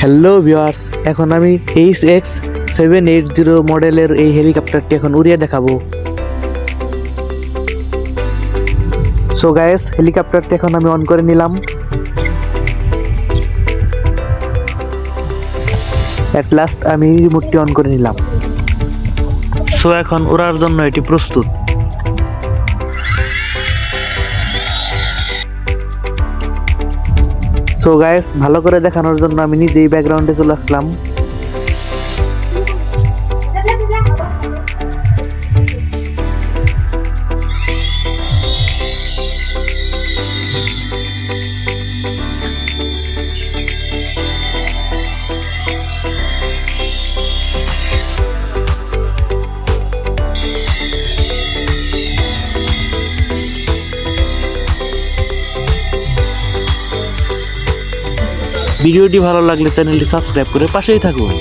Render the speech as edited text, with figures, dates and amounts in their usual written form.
Hello viewers, এখন আমি HX780 মডেলের এই হেলিকপ্টারটি এখন উড়িয়ে দেখাবো। সো গাইস, হেলিকপ্টারটি এখন আমি অন করে নিলাম। এট লাস্ট আমি রিমোটটি অন করে নিলাম। সো এখন উড়ার জন্য এটি প্রস্তুত। সো গাইস, ভালো করে দেখানোর জন্য আমি নিজেই ব্যাকগ্রাউন্ডে চলে আসলাম। ভিডিওটি ভালো লাগলে চ্যানেলটি সাবস্ক্রাইব করে পাশেই থাকুন।